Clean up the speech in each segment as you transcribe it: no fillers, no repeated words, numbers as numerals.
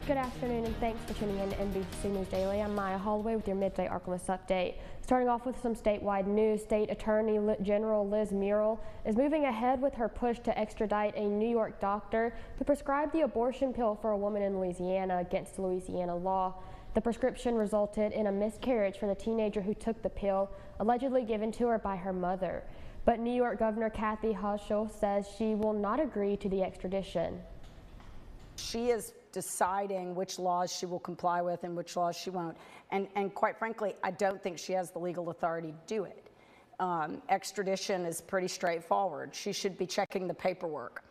Good afternoon and thanks for tuning in to NBC News Daily. I'm Maya Holloway with your Midday Ark-La-Miss update. Starting off with some statewide news, State Attorney General Liz Murrill is moving ahead with her push to extradite a New York doctor who prescribed the abortion pill for a woman in Louisiana against Louisiana law. The prescription resulted in a miscarriage for the teenager who took the pill, allegedly given to her by her mother. But New York Governor Kathy Hochul says she will not agree to the extradition. She is deciding which laws she will comply with and which laws she won't. And quite frankly, I don't think she has the legal authority to do it. Extradition is pretty straightforward. She should be checking the paperwork.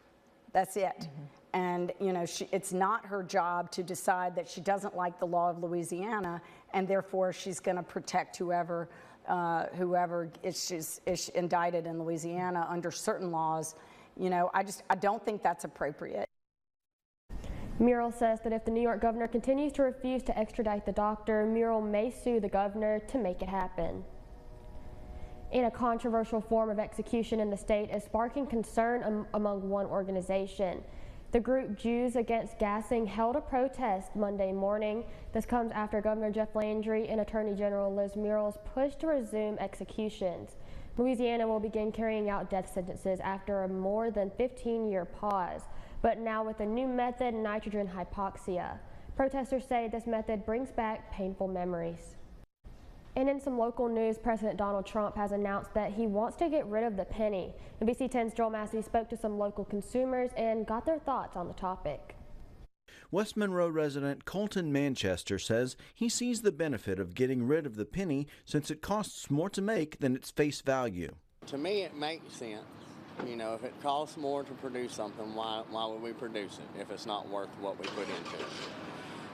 That's it. And, you know, it's not her job to decide that she doesn't like the law of Louisiana, and therefore she's going to protect whoever is indicted in Louisiana under certain laws. You know, I don't think that's appropriate. Murrill says that if the New York governor continues to refuse to extradite the doctor, Murrill may sue the governor to make it happen. In a controversial form of execution in the state is sparking concern among one organization. The group Jews Against Gassing held a protest Monday morning. This comes after Governor Jeff Landry and Attorney General Liz Murrill's push to resume executions. Louisiana will begin carrying out death sentences after a more than 15-year pause, but now with a new method, nitrogen hypoxia. Protesters say this method brings back painful memories. And in some local news, President Donald Trump has announced that he wants to get rid of the penny. NBC 10's Joel Massey spoke to some local consumers and got their thoughts on the topic. West Monroe resident Colton Manchester says he sees the benefit of getting rid of the penny since it costs more to make than its face value. To me, it makes sense. You know, if it costs more to produce something, why would we produce it if it's not worth what we put into it?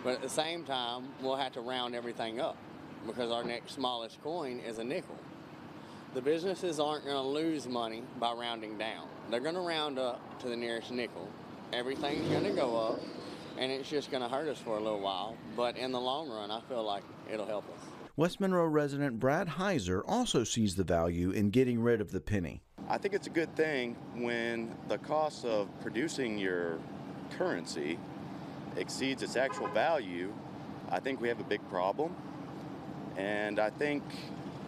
But at the same time, we'll have to round everything up because our next smallest coin is a nickel. The businesses aren't going to lose money by rounding down. They're going to round up to the nearest nickel. Everything's going to go up, and it's just going to hurt us for a little while. But in the long run, I feel like it'll help us. West Monroe resident Brad Heiser also sees the value in getting rid of the penny. I think it's a good thing when the cost of producing your currency exceeds its actual value. I think we have a big problem. And I think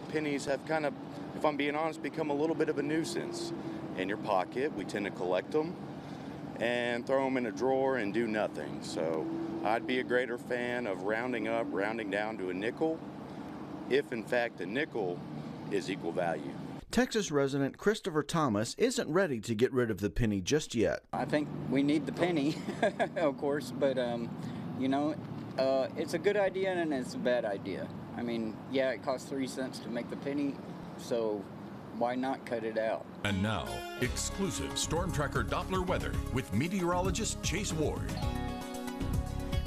pennies have kind of, if I'm being honest, become a little bit of a nuisance in your pocket. We tend to collect them and throw them in a drawer and do nothing. So I'd be a greater fan of rounding up, rounding down to a nickel, if in fact a nickel is equal value. Texas resident Christopher Thomas isn't ready to get rid of the penny just yet. I think we need the penny, of course, but you know, it's a good idea and it's a bad idea. I mean, yeah, it costs 3 cents to make the penny, so why not cut it out? And now, exclusive Storm Tracker Doppler weather with meteorologist Chase Ward.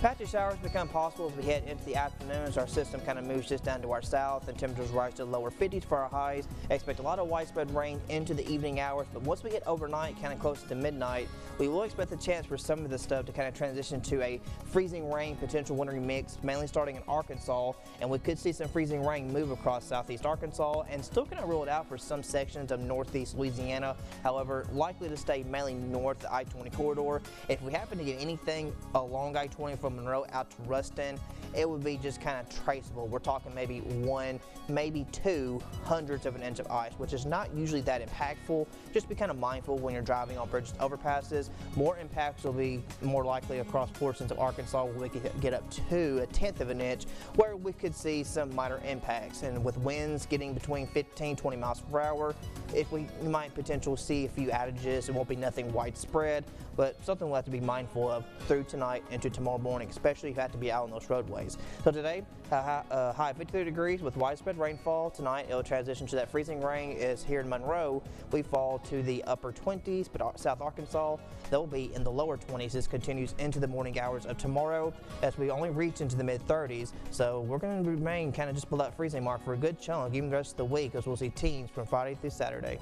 Patchy showers become possible as we head into the afternoon as our system kind of moves just down to our south and temperatures rise to the lower 50s for our highs. Expect a lot of widespread rain into the evening hours, but once we get overnight, kind of close to midnight, we will expect the chance for some of this stuff to kind of transition to a freezing rain, potential wintry mix, mainly starting in Arkansas, and we could see some freezing rain move across southeast Arkansas and still kind of rule it out for some sections of northeast Louisiana. However, likely to stay mainly north the I-20 corridor. If we happen to get anything along I-20 from Monroe out to Ruston, it would be just kind of traceable. We're talking maybe 1, maybe 2 hundredths of an inch of ice, which is not usually that impactful. Just be kind of mindful when you're driving on bridges and overpasses. More impacts will be more likely across portions of Arkansas where we could get up to 1/10 of an inch, where we could see some minor impacts. And with winds getting between 15-20 miles per hour, if we might potentially see a few outages, it won't be nothing widespread, but something we'll have to be mindful of through tonight into tomorrow morning, especially if you have to be out on those roadways. So today, a high of 53 degrees with widespread rainfall. Tonight, it'll transition to that freezing rain as here in Monroe, we fall to the upper 20s, but South Arkansas, they'll be in the lower 20s. This continues into the morning hours of tomorrow as we only reach into the mid-30s. So we're going to remain kind of just below that freezing mark for a good chunk, even the rest of the week, as we'll see teens from Friday through Saturday.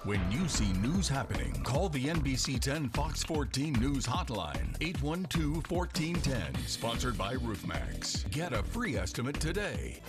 When you see news happening, call the NBC 10 Fox 14 News Hotline, 812-1410, sponsored by RoofMax. Get a free estimate today.